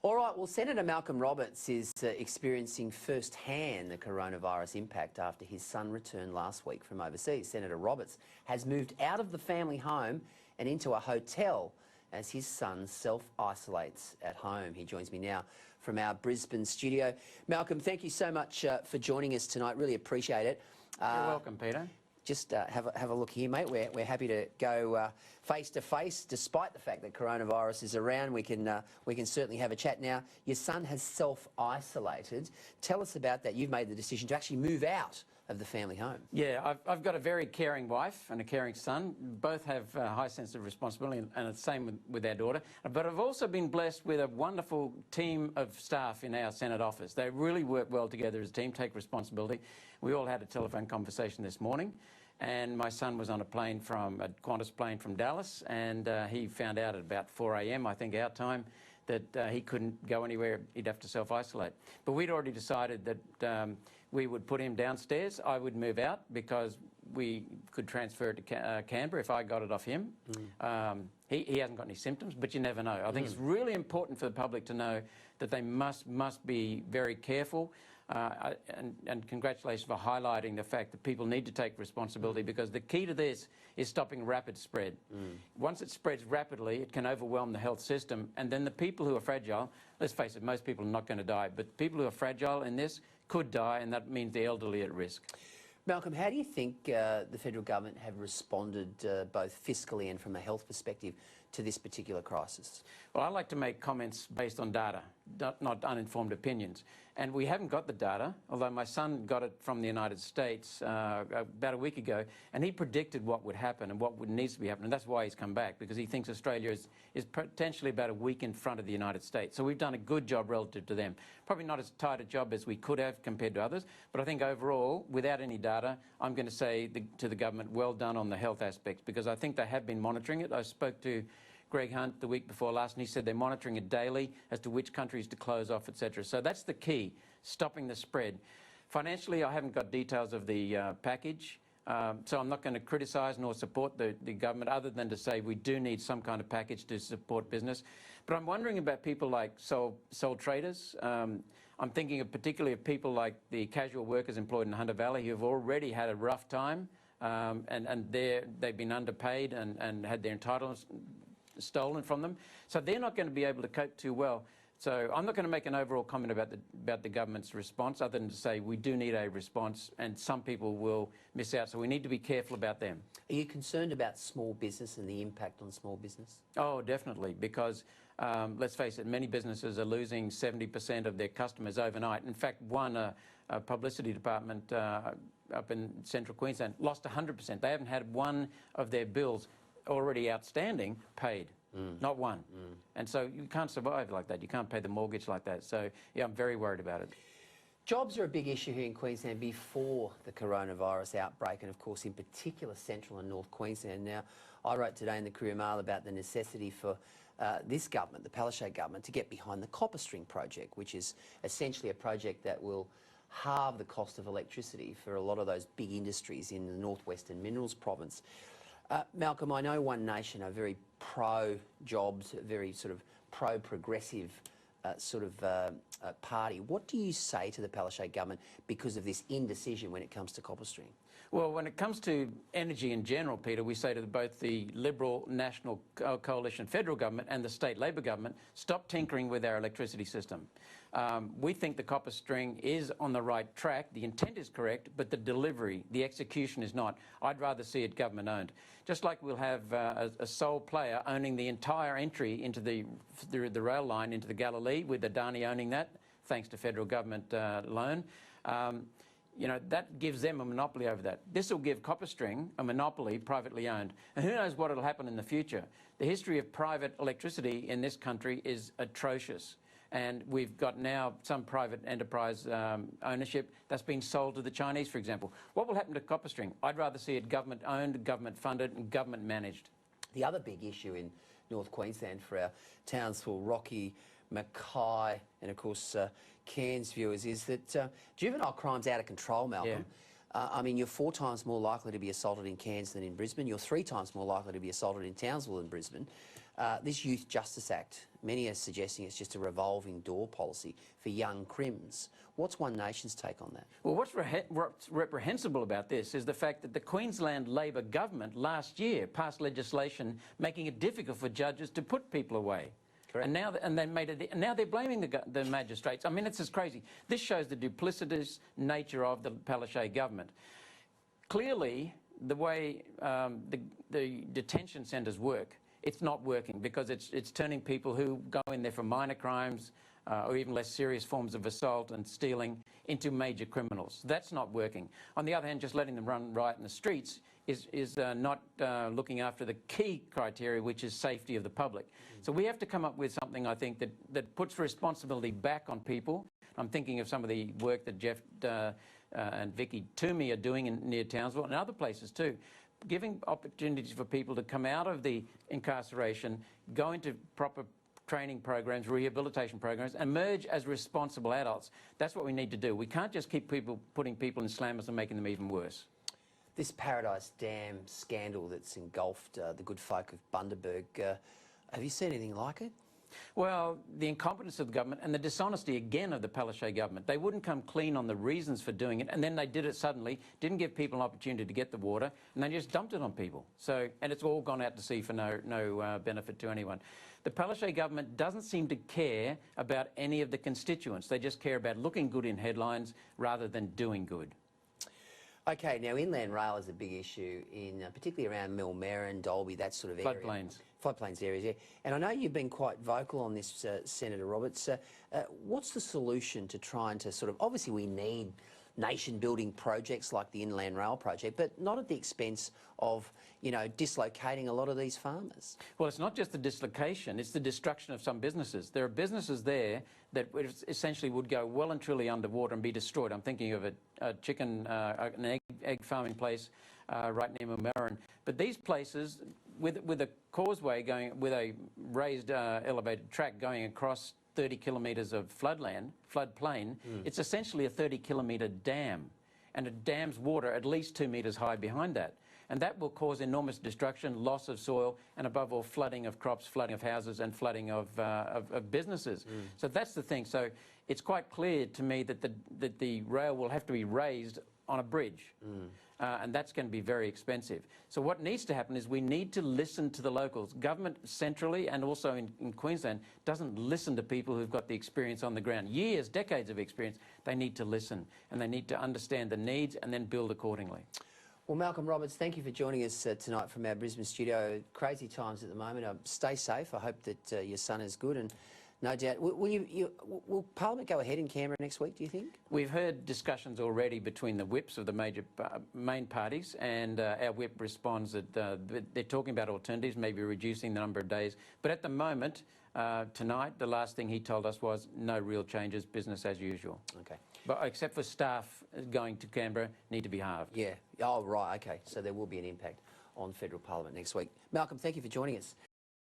All right, well, Senator Malcolm Roberts is experiencing firsthand the coronavirus impact after his son returned last week from overseas. Senator Roberts has moved out of the family home and into a hotel as his son self-isolates at home. He joins me now from our Brisbane studio. Malcolm, thank you so much for joining us tonight. Really appreciate it. You're welcome, Peter. Just have a look here, mate. We're happy to go face to face, despite the fact that coronavirus is around. We can certainly have a chat now. Your son has self-isolated. Tell us about that. You've made the decision to actually move out of the family home. Yeah, I've got a very caring wife and a caring son. Both have a high sense of responsibility, and it's the same with our daughter. But I've also been blessed with a wonderful team of staff in our Senate office. They really work well together as a team, take responsibility. We all had a telephone conversation this morning, and my son was on a Qantas plane from Dallas, and he found out at about 4 a.m, I think our time, that he couldn't go anywhere. He'd have to self-isolate. But we'd already decided that we would put him downstairs. I would move out because we could transfer it to Canberra if I got it off him. He hasn't got any symptoms, but you never know. I think it's really important for the public to know that they must be very careful. And congratulations for highlighting the fact that people need to take responsibility, because the key to this is stopping rapid spread. Once it spreads rapidly, it can overwhelm the health system, and then the people who are fragile, let's face it, most people are not going to die, but people who are fragile in this could die, and that means the elderly at risk. Malcolm, how do you think the federal government have responded both fiscally and from a health perspective to this particular crisis? Well, I like to make comments based on data, not uninformed opinions. And we haven't got the data, although my son got it from the United States about a week ago, and he predicted what would happen and what needs to be happening. And that's why he's come back, because he thinks Australia is potentially about a week in front of the United States. So we've done a good job relative to them. Probably not as tight a job as we could have compared to others, but I think overall, without any data, I'm going to say to the government, well done on the health aspects, because I think they have been monitoring it. I spoke to Greg Hunt the week before last, and he said they're monitoring it daily as to which countries to close off, etc. So that's the key, stopping the spread. Financially, I haven't got details of the package, so I'm not going to criticise nor support the government, other than to say we do need some kind of package to support business. But I'm wondering about people like sole traders. I'm thinking particularly of people like the casual workers employed in Hunter Valley, who have already had a rough time, and they've been underpaid and had their entitlements stolen from them, so they're not going to be able to cope too well. So I'm not going to make an overall comment about the government's response, other than to say we do need a response, and some people will miss out, so we need to be careful about them. Are you concerned about small business and the impact on small business? Oh, definitely, because let's face it, many businesses are losing 70% of their customers overnight. In fact, a publicity department up in central Queensland lost 100%. They haven't had one of their bills already outstanding paid, not one. And so you can't survive like that. You can't pay the mortgage like that. So yeah, I'm very worried about it. Jobs are a big issue here in Queensland before the coronavirus outbreak, and of course in particular central and north Queensland. Now, I wrote today in the Courier Mail about the necessity for this government, the Palaszczuk government, to get behind the copper string project, which is essentially a project that will halve the cost of electricity for a lot of those big industries in the northwestern minerals province. Malcolm, I know One Nation are very pro-jobs, very sort of pro-progressive party. What do you say to the Palaszczuk government because of this indecision when it comes to copper string? Well, when it comes to energy in general, Peter, we say to both the Liberal National Coalition federal government and the state Labor government, stop tinkering with our electricity system. We think the copper string is on the right track. The intent is correct, but the delivery, the execution is not. I'd rather see it government-owned. Just like we'll have a sole player owning the entire entry into the rail line into the Galilee, with Adani owning that, thanks to federal government loan. You know, that gives them a monopoly over that. This will give copper string a monopoly, privately owned. And who knows what will happen in the future. The history of private electricity in this country is atrocious. And we've got now some private enterprise ownership that's been sold to the Chinese, for example. What will happen to copper string? I'd rather see it government-owned, government-funded and government-managed. The other big issue in North Queensland for our Townsville, Rocky, Mackay and, of course, Cairns viewers is that juvenile crime's out of control, Malcolm. Yeah. I mean, you're 4 times more likely to be assaulted in Cairns than in Brisbane. You're 3 times more likely to be assaulted in Townsville than Brisbane. This Youth Justice Act Many are suggesting it's just a revolving door policy for young crims. What's One Nation's take on that? Well, what's reprehensible about this is the fact that the Queensland Labor government last year passed legislation making it difficult for judges to put people away. Correct. And now they're blaming the magistrates. I mean, it's just crazy. This shows the duplicitous nature of the Palaszczuk government. Clearly, the way the detention centres work, it's not working because it's turning people who go in there for minor crimes or even less serious forms of assault and stealing into major criminals. That's not working. On the other hand, just letting them run riot in the streets is not looking after the key criteria, which is safety of the public. So we have to come up with something, I think, that puts responsibility back on people. I'm thinking of some of the work that Jeff and Vicky Toomey are doing near Townsville and other places too, giving opportunities for people to come out of the incarceration, go into proper training programs, rehabilitation programs, and emerge as responsible adults. That's what we need to do. We can't just keep putting people in slammers and making them even worse. This Paradise Dam scandal that's engulfed the good folk of Bundaberg, have you seen anything like it? Well, the incompetence of the government and the dishonesty again of the Palaszczuk government. They wouldn't come clean on the reasons for doing it, and then they did it suddenly, didn't give people an opportunity to get the water, and they just dumped it on people. So, and it's all gone out to sea for no benefit to anyone. The Palaszczuk government doesn't seem to care about any of the constituents. They just care about looking good in headlines rather than doing good. Okay, now inland rail is a big issue, particularly around Millmerran, Dalby, that sort of area. Floodplains. Floodplains areas, yeah. And I know you've been quite vocal on this, Senator Roberts. What's the solution to trying to sort of, obviously we need nation-building projects like the Inland Rail project, but not at the expense of, you know, dislocating a lot of these farmers? Well, it's not just the dislocation, it's the destruction of some businesses. There are businesses there that essentially would go well and truly underwater and be destroyed. I'm thinking of an egg farming place right near Millmerran. But these places, with a causeway going, with a raised elevated track going across 30 kilometres of floodplain, it's essentially a 30-kilometre dam, and it dams water at least 2 metres high behind that. And that will cause enormous destruction, loss of soil, and above all, flooding of crops, flooding of houses, and flooding of businesses. So that's the thing. So it's quite clear to me that the rail will have to be raised on a bridge. And that's going to be very expensive. So what needs to happen is we need to listen to the locals. Government centrally and also in Queensland doesn't listen to people who've got the experience on the ground. Years, decades of experience. They need to listen and they need to understand the needs and then build accordingly. Well, Malcolm Roberts, thank you for joining us tonight from our Brisbane studio. Crazy times at the moment. Stay safe. I hope that your son is good, and no doubt. Will Parliament go ahead in Canberra next week, do you think? We've heard discussions already between the whips of the major main parties, and our whip responds that they're talking about alternatives, maybe reducing the number of days. But at the moment, tonight, the last thing he told us was no real changes, business as usual. Okay. But except for staff going to Canberra, need to be halved. Yeah. Oh, right. Okay. So there will be an impact on federal Parliament next week. Malcolm, thank you for joining us.